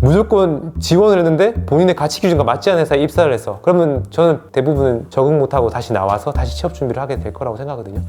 무조건 지원을 했는데 본인의 가치 기준과 맞지 않은 회사에 입사를 했어. 그러면 저는 대부분 적응 못하고 다시 나와서 다시 취업 준비를 하게 될 거라고 생각하거든요.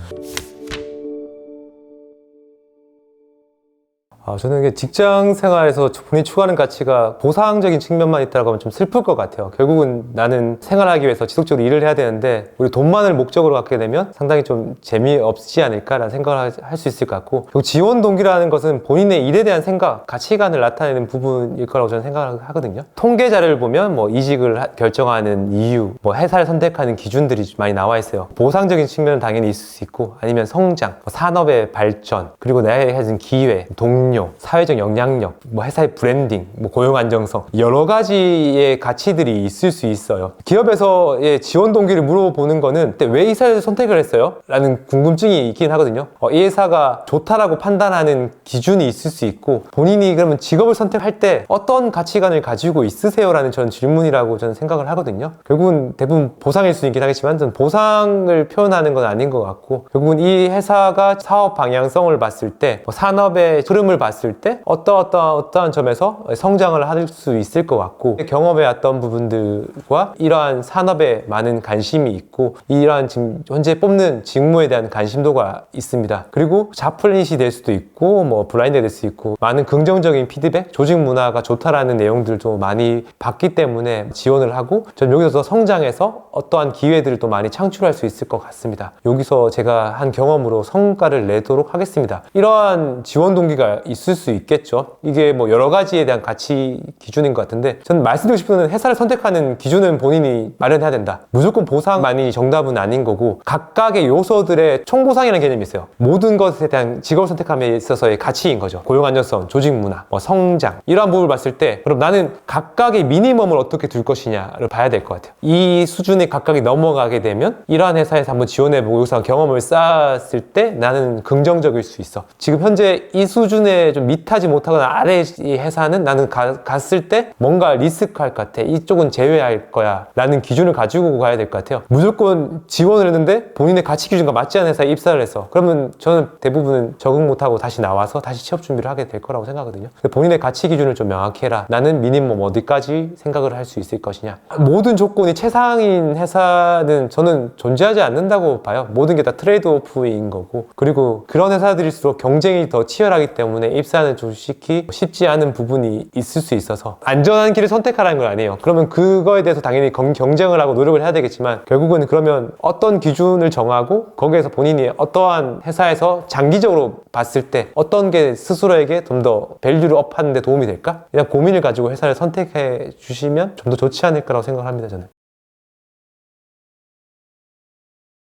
저는 이게 직장 생활에서 본인이 추구하는 가치가 보상적인 측면만 있다고 하면 좀 슬플 것 같아요. 결국은 나는 생활하기 위해서 지속적으로 일을 해야 되는데 우리 돈만을 목적으로 갖게 되면 상당히 좀 재미없지 않을까라는 생각을 할 수 있을 것 같고, 그리고 지원 동기라는 것은 본인의 일에 대한 생각, 가치관을 나타내는 부분일 거라고 저는 생각을 하거든요. 통계 자료를 보면 뭐 이직을 결정하는 이유, 뭐 회사를 선택하는 기준들이 많이 나와 있어요. 보상적인 측면은 당연히 있을 수 있고, 아니면 성장, 산업의 발전, 그리고 내가 가진 기회, 동료, 사회적 영향력, 뭐 회사의 브랜딩, 뭐 고용 안정성, 여러 가지의 가치들이 있을 수 있어요. 기업에서의 지원 동기를 물어보는 거는 왜 이 회사를 선택을 했어요? 라는 궁금증이 있긴 하거든요. 이 회사가 좋다라고 판단하는 기준이 있을 수 있고, 본인이 그러면 직업을 선택할 때 어떤 가치관을 가지고 있으세요? 라는 저는 질문이라고 저는 생각을 하거든요. 결국은 대부분 보상일 수 있긴 하겠지만 저는 보상을 표현하는 건 아닌 것 같고, 결국은 이 회사가 사업 방향성을 봤을 때, 산업의 흐름을 봤을 때 어떠한 점에서 성장을 할 수 있을 것 같고, 경험해왔던 부분들과 이러한 산업에 많은 관심이 있고, 이러한 지금 현재 뽑는 직무에 대한 관심도가 있습니다. 그리고 자플릿이 될 수도 있고, 뭐 블라인드가 될 수 있고, 많은 긍정적인 피드백, 조직 문화가 좋다라는 내용들도 많이 봤기 때문에 지원을 하고, 전 여기서 성장해서 어떠한 기회들을 또 많이 창출할 수 있을 것 같습니다. 여기서 제가 한 경험으로 성과를 내도록 하겠습니다. 이러한 지원 동기가 있을 수 있겠죠. 이게 뭐 여러 가지에 대한 가치 기준인 것 같은데, 저는 말씀드리고 싶은 건 회사를 선택하는 기준은 본인이 마련해야 된다. 무조건 보상만이 정답은 아닌 거고, 각각의 요소들의 총보상이라는 개념이 있어요. 모든 것에 대한 직업을 선택함에 있어서의 가치인 거죠. 고용 안정성, 조직 문화, 뭐 성장, 이러한 부분을 봤을 때 그럼 나는 각각의 미니멈을 어떻게 둘 것이냐를 봐야 될 것 같아요. 이 수준에 각각이 넘어가게 되면 이러한 회사에서 한번 지원해보고 여기서 경험을 쌓았을 때 나는 긍정적일 수 있어. 지금 현재 이 수준에 좀 밑하지 못하거나 아래 이 회사는 나는 갔을 때 뭔가 리스크할 것 같아. 이쪽은 제외할 거야 라는 기준을 가지고 가야 될 것 같아요. 무조건 지원을 했는데 본인의 가치 기준과 맞지 않은 회사에 입사를 했어. 그러면 저는 대부분은 적응 못하고 다시 나와서 다시 취업 준비를 하게 될 거라고 생각하거든요. 본인의 가치 기준을 좀 명확히 해라. 나는 미니멈 어디까지 생각을 할 수 있을 것이냐. 모든 조건이 최상인 회사는 저는 존재하지 않는다고 봐요. 모든 게 다 트레이드 오프인 거고, 그리고 그런 회사들일수록 경쟁이 더 치열하기 때문에 입사는 솔직히 쉽지 않은 부분이 있을 수 있어서 안전한 길을 선택하라는 건 아니에요. 그러면 그거에 대해서 당연히 경쟁을 하고 노력을 해야 되겠지만, 결국은 그러면 어떤 기준을 정하고 거기에서 본인이 어떠한 회사에서 장기적으로 봤을 때 어떤 게 스스로에게 좀 더 밸류를 업하는 데 도움이 될까? 그냥 고민을 가지고 회사를 선택해 주시면 좀 더 좋지 않을까라고 생각을 합니다, 저는.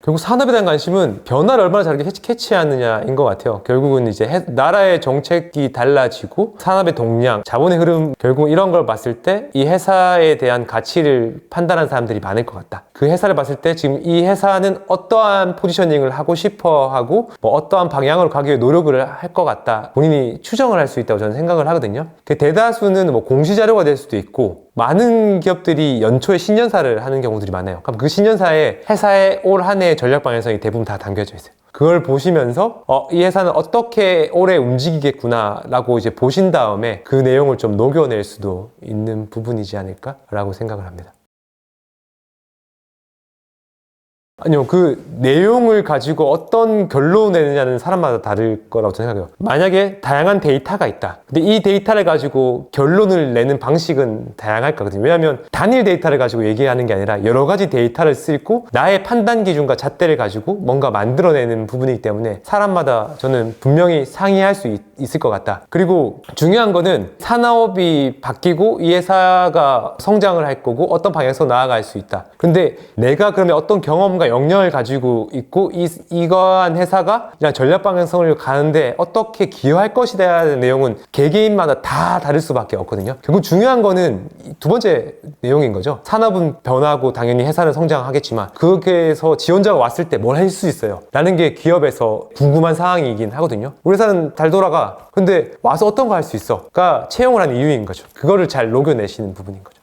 결국 산업에 대한 관심은 변화를 얼마나 잘 캐치하느냐인 것 같아요. 결국은 이제 나라의 정책이 달라지고 산업의 동량, 자본의 흐름, 결국 이런 걸 봤을 때 이 회사에 대한 가치를 판단하는 사람들이 많을 것 같다. 그 회사를 봤을 때 지금 이 회사는 어떠한 포지셔닝을 하고 싶어 하고 뭐 어떠한 방향으로 가기 위해 노력을 할 것 같다. 본인이 추정을 할 수 있다고 저는 생각을 하거든요. 그 대다수는 뭐 공시자료가 될 수도 있고, 많은 기업들이 연초에 신년사를 하는 경우들이 많아요. 그럼 그 신년사에 회사의 올 한 해 전략 방향성이 대부분 다 담겨져 있어요. 그걸 보시면서 이 회사는 어떻게 올해 움직이겠구나 라고 이제 보신 다음에 그 내용을 좀 녹여낼 수도 있는 부분이지 않을까 라고 생각을 합니다. 아니요, 그 내용을 가지고 어떤 결론을 내느냐는 사람마다 다를 거라고 생각해요. 만약에 다양한 데이터가 있다. 근데 이 데이터를 가지고 결론을 내는 방식은 다양할 거거든요. 왜냐하면 단일 데이터를 가지고 얘기하는 게 아니라 여러 가지 데이터를 쓰고 나의 판단 기준과 잣대를 가지고 뭔가 만들어내는 부분이기 때문에 사람마다 저는 분명히 상이할 수 있을 것 같다. 그리고 중요한 거는 산업이 바뀌고 이 회사가 성장을 할 거고 어떤 방향으로 나아갈 수 있다. 근데 내가 그러면 어떤 경험과 역량을 가지고 있고 이러한 회사가 그냥 전략 방향성을 가는데 어떻게 기여할 것에 대한 내용은 개개인마다 다 다를 수밖에 없거든요. 결국 중요한 거는 두 번째 내용인 거죠. 산업은 변하고 당연히 회사는 성장하겠지만 거기에서 지원자가 왔을 때 뭘 할 수 있어요 라는 게 기업에서 궁금한 사항이긴 하거든요. 우리 회사는 잘 돌아가. 근데 와서 어떤 거 할 수 있어? 가 채용을 하는 이유인 거죠. 그거를 잘 녹여내시는 부분인 거죠.